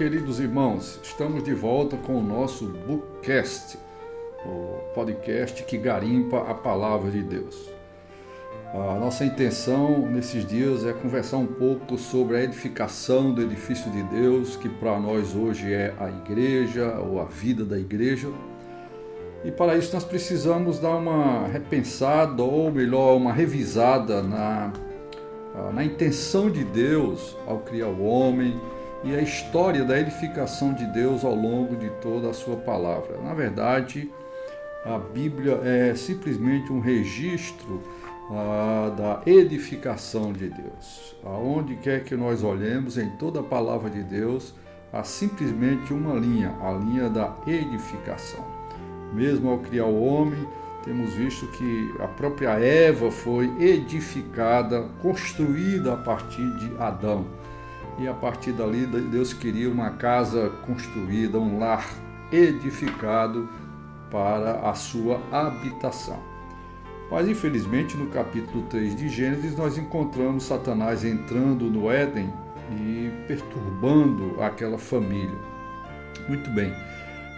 queridos irmãos, estamos de volta com o nosso Bookcast, o podcast que garimpa a palavra de Deus. A nossa intenção nesses dias é conversar um pouco sobre a edificação do edifício de Deus, que para nós hoje é a igreja ou a vida da igreja. E para isso nós precisamos dar uma repensada, ou melhor, uma revisada na intenção de Deus ao criar o homem e a história da edificação de Deus ao longo de toda a sua palavra. Na verdade, a Bíblia é simplesmente um registro da edificação de Deus. Aonde quer que nós olhemos, em toda a palavra de Deus, há simplesmente uma linha, a linha da edificação. Mesmo ao criar o homem, temos visto que a própria Eva foi edificada, construída a partir de Adão. E a partir dali, Deus queria uma casa construída, um lar edificado para a sua habitação. Mas, infelizmente, no capítulo 3 de Gênesis, nós encontramos Satanás entrando no Éden e perturbando aquela família. Muito bem.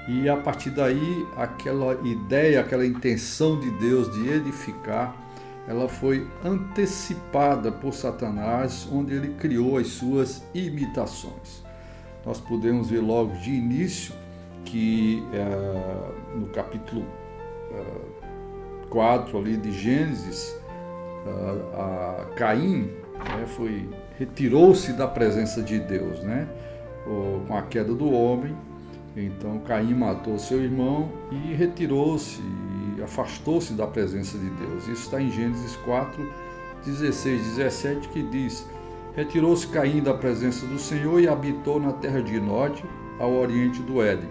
E a partir daí, aquela ideia, aquela intenção de Deus de edificar, ela foi antecipada por Satanás, onde ele criou as suas imitações. Nós podemos ver logo de início que no capítulo 4 ali de Gênesis, Caim retirou-se da presença de Deus, com a queda do homem. Então Caim matou seu irmão e retirou-se e afastou-se da presença de Deus. Isso está em Gênesis 4, 16, 17, que diz: retirou-se Caim da presença do Senhor e habitou na terra de Nod, ao oriente do Éden.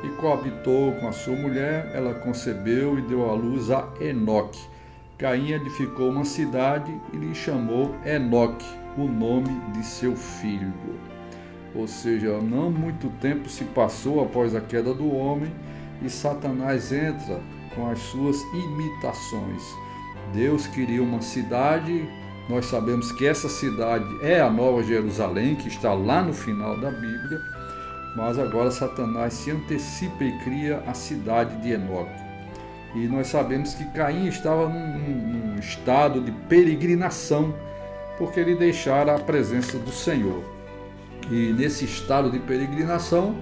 E coabitou com a sua mulher, ela concebeu e deu à luz a Enoque. Caim edificou uma cidade e lhe chamou Enoque, o nome de seu filho. Ou seja, não muito tempo se passou após a queda do homem e Satanás entra com as suas imitações. Deus queria uma cidade, nós sabemos que essa cidade é a Nova Jerusalém, que está lá no final da Bíblia, mas agora Satanás se antecipa e cria a cidade de Enoque. E nós sabemos que Caim estava num estado de peregrinação, porque ele deixara a presença do Senhor. E nesse estado de peregrinação,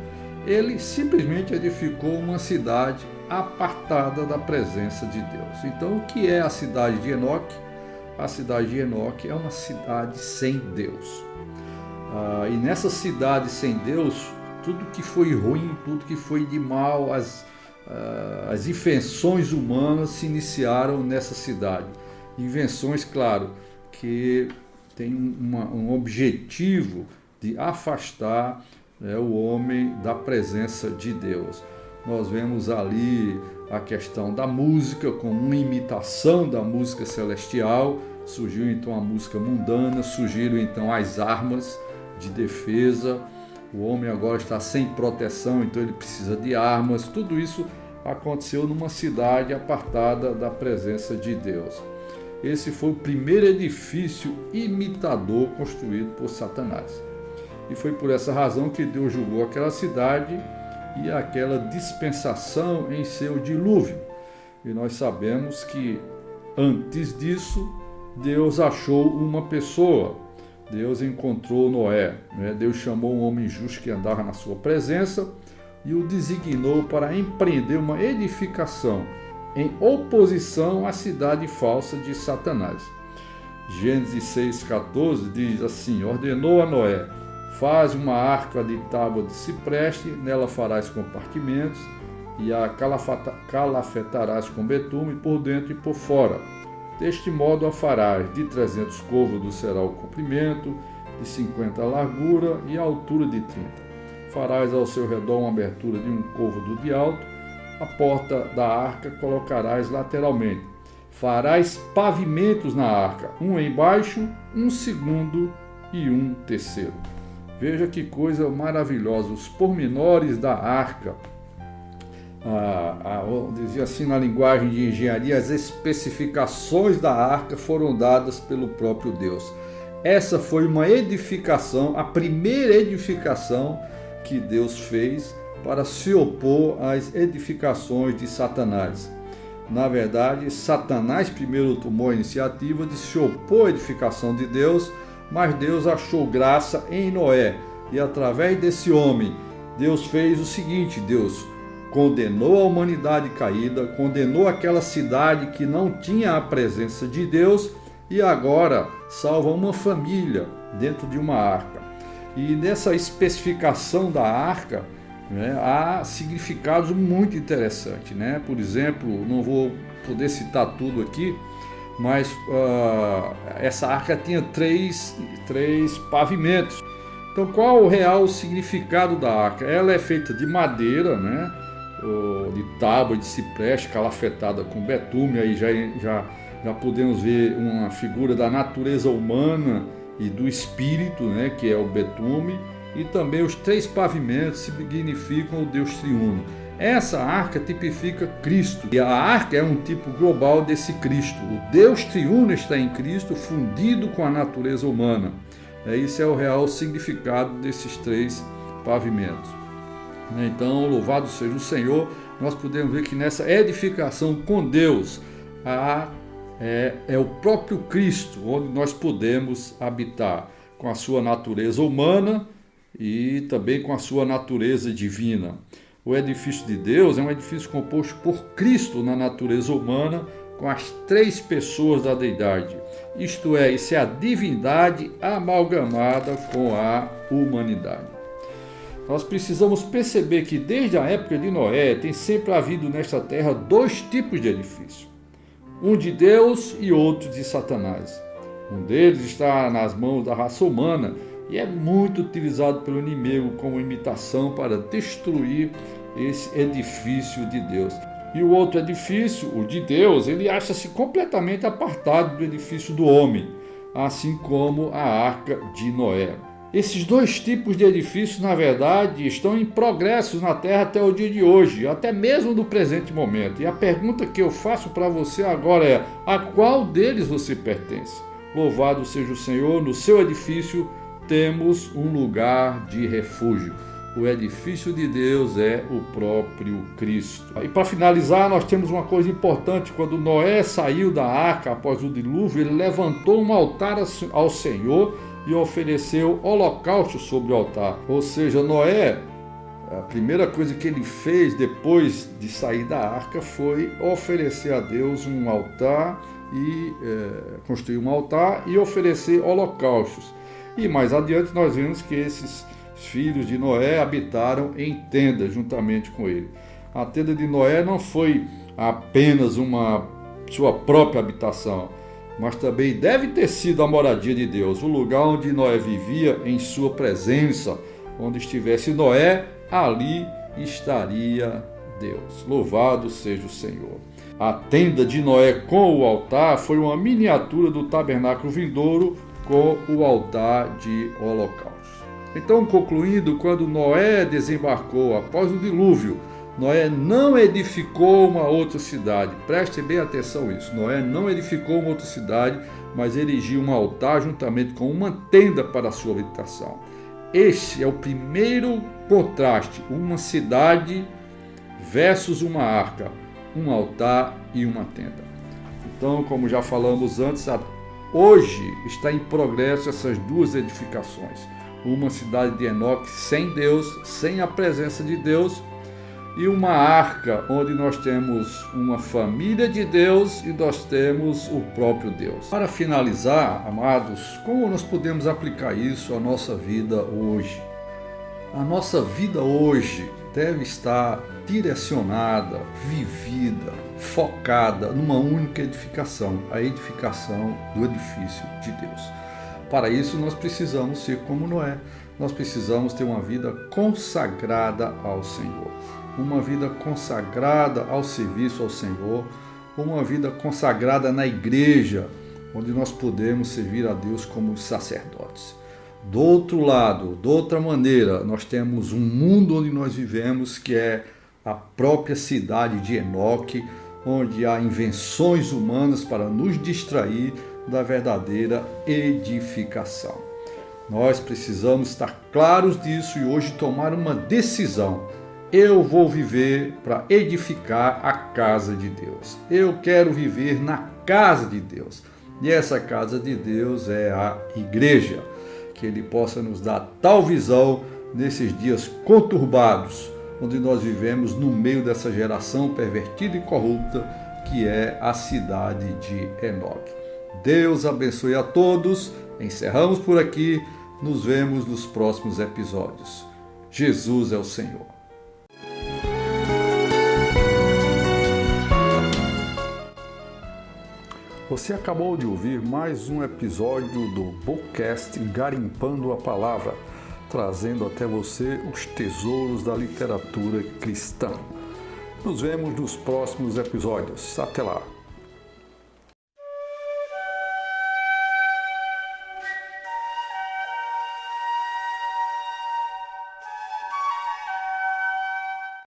ele simplesmente edificou uma cidade apartada da presença de Deus. Então, o que é a cidade de Enoque? A cidade de Enoque é uma cidade sem Deus. E nessa cidade sem Deus, tudo que foi ruim, tudo que foi de mal, as invenções humanas se iniciaram nessa cidade. Invenções, claro, que têm um objetivo de afastar o homem da presença de Deus. Nós vemos ali a questão da música, como uma imitação da música celestial. Surgiu então a música mundana, surgiram então as armas de defesa. O homem agora está sem proteção, então ele precisa de armas. Tudo isso aconteceu numa cidade apartada da presença de Deus. Esse foi o primeiro edifício imitador construído por Satanás. E foi por essa razão que Deus julgou aquela cidade e aquela dispensação em seu dilúvio. E nós sabemos que antes disso, Deus achou uma pessoa. Deus encontrou Noé. Deus chamou um homem justo que andava na sua presença e o designou para empreender uma edificação em oposição à cidade falsa de Satanás. Gênesis 6,14 diz assim: ordenou a Noé: faz uma arca de tábua de cipreste, nela farás compartimentos, e a calafetarás com betume por dentro e por fora. Deste modo a farás: de 300 côvados será o comprimento, de 50 a largura e a altura de 30. Farás ao seu redor uma abertura de 1 côvado de alto, a porta da arca colocarás lateralmente. Farás pavimentos na arca, um embaixo, um segundo e um terceiro. Veja que coisa maravilhosa, os pormenores da arca. Dizia assim na linguagem de engenharia, as especificações da arca foram dadas pelo próprio Deus. Essa foi uma edificação, a primeira edificação que Deus fez para se opor às edificações de Satanás. Na verdade, Satanás primeiro tomou a iniciativa de se opor à edificação de Deus, mas Deus achou graça em Noé. E através desse homem, Deus fez o seguinte: Deus condenou a humanidade caída, condenou aquela cidade que não tinha a presença de Deus e agora salva uma família dentro de uma arca. E nessa especificação da arca, há significados muito interessantes, Por exemplo, não vou poder citar tudo aqui, mas essa arca tinha três pavimentos. Então, qual o real significado da arca? Ela é feita de madeira, de tábua de cipreste, calafetada com betume. Aí já podemos ver uma figura da natureza humana e do espírito, que é o betume. E também os 3 pavimentos significam o Deus triuno. Essa arca tipifica Cristo. E a arca é um tipo global desse Cristo. O Deus triuno está em Cristo, fundido com a natureza humana. Esse é o real significado desses 3 pavimentos. Então, louvado seja o Senhor, nós podemos ver que nessa edificação com Deus, é o próprio Cristo onde nós podemos habitar, com a sua natureza humana e também com a sua natureza divina. O edifício de Deus é um edifício composto por Cristo na natureza humana, com as 3 pessoas da deidade. Isto é, isso é a divindade amalgamada com a humanidade. Nós precisamos perceber que desde a época de Noé tem sempre havido nesta terra 2 tipos de edifício. Um de Deus e outro de Satanás. Um deles está nas mãos da raça humana e é muito utilizado pelo inimigo como imitação para destruir esse edifício de Deus. E o outro edifício, o de Deus, ele acha-se completamente apartado do edifício do homem, assim como a arca de Noé. Esses 2 tipos de edifícios, na verdade, estão em progresso na Terra até o dia de hoje, até mesmo no presente momento. E a pergunta que eu faço para você agora é: a qual deles você pertence? Louvado seja o Senhor, no seu edifício temos um lugar de refúgio. O edifício de Deus é o próprio Cristo. E para finalizar, nós temos uma coisa importante. Quando Noé saiu da arca após o dilúvio, ele levantou um altar ao Senhor e ofereceu holocausto sobre o altar. Ou seja, Noé, a primeira coisa que ele fez depois de sair da arca foi oferecer a Deus um altar e construir um altar e oferecer holocaustos. E mais adiante nós vemos que esses filhos de Noé habitaram em tendas juntamente com ele. A tenda de Noé não foi apenas uma sua própria habitação, mas também deve ter sido a moradia de Deus, o lugar onde Noé vivia em sua presença. Onde estivesse Noé, ali estaria Deus. Louvado seja o Senhor. A tenda de Noé com o altar foi uma miniatura do tabernáculo vindouro com o altar de holocausto. Então, concluindo, quando Noé desembarcou após o dilúvio, Noé não edificou uma outra cidade. Preste bem atenção nisso. Noé não edificou uma outra cidade, mas erigiu um altar juntamente com uma tenda para a sua habitação. Este é o primeiro contraste, uma cidade versus uma arca, um altar e uma tenda. Então, como já falamos antes, hoje está em progresso essas 2 edificações. Uma cidade de Enoque sem Deus, sem a presença de Deus, e uma arca onde nós temos uma família de Deus e nós temos o próprio Deus. Para finalizar, amados, como nós podemos aplicar isso à nossa vida hoje? A nossa vida hoje deve estar direcionada, vivida, focada numa única edificação, a edificação do edifício de Deus. Para isso nós precisamos ser como Noé, nós precisamos ter uma vida consagrada ao Senhor, uma vida consagrada ao serviço ao Senhor, uma vida consagrada na igreja, onde nós podemos servir a Deus como sacerdotes. Do outro lado, de outra maneira, nós temos um mundo onde nós vivemos, que é a própria cidade de Enoque, onde há invenções humanas para nos distrair da verdadeira edificação. Nós precisamos estar claros disso e hoje tomar uma decisão. Eu vou viver para edificar a casa de Deus. Eu quero viver na casa de Deus. E essa casa de Deus é a igreja. Que Ele possa nos dar tal visão nesses dias conturbados, onde nós vivemos no meio dessa geração pervertida e corrupta, que é a cidade de Enoque. Deus abençoe a todos. Encerramos por aqui. Nos vemos nos próximos episódios. Jesus é o Senhor. Você acabou de ouvir mais um episódio do Bookcast Garimpando a Palavra, trazendo até você os tesouros da literatura cristã. Nos vemos nos próximos episódios. Até lá!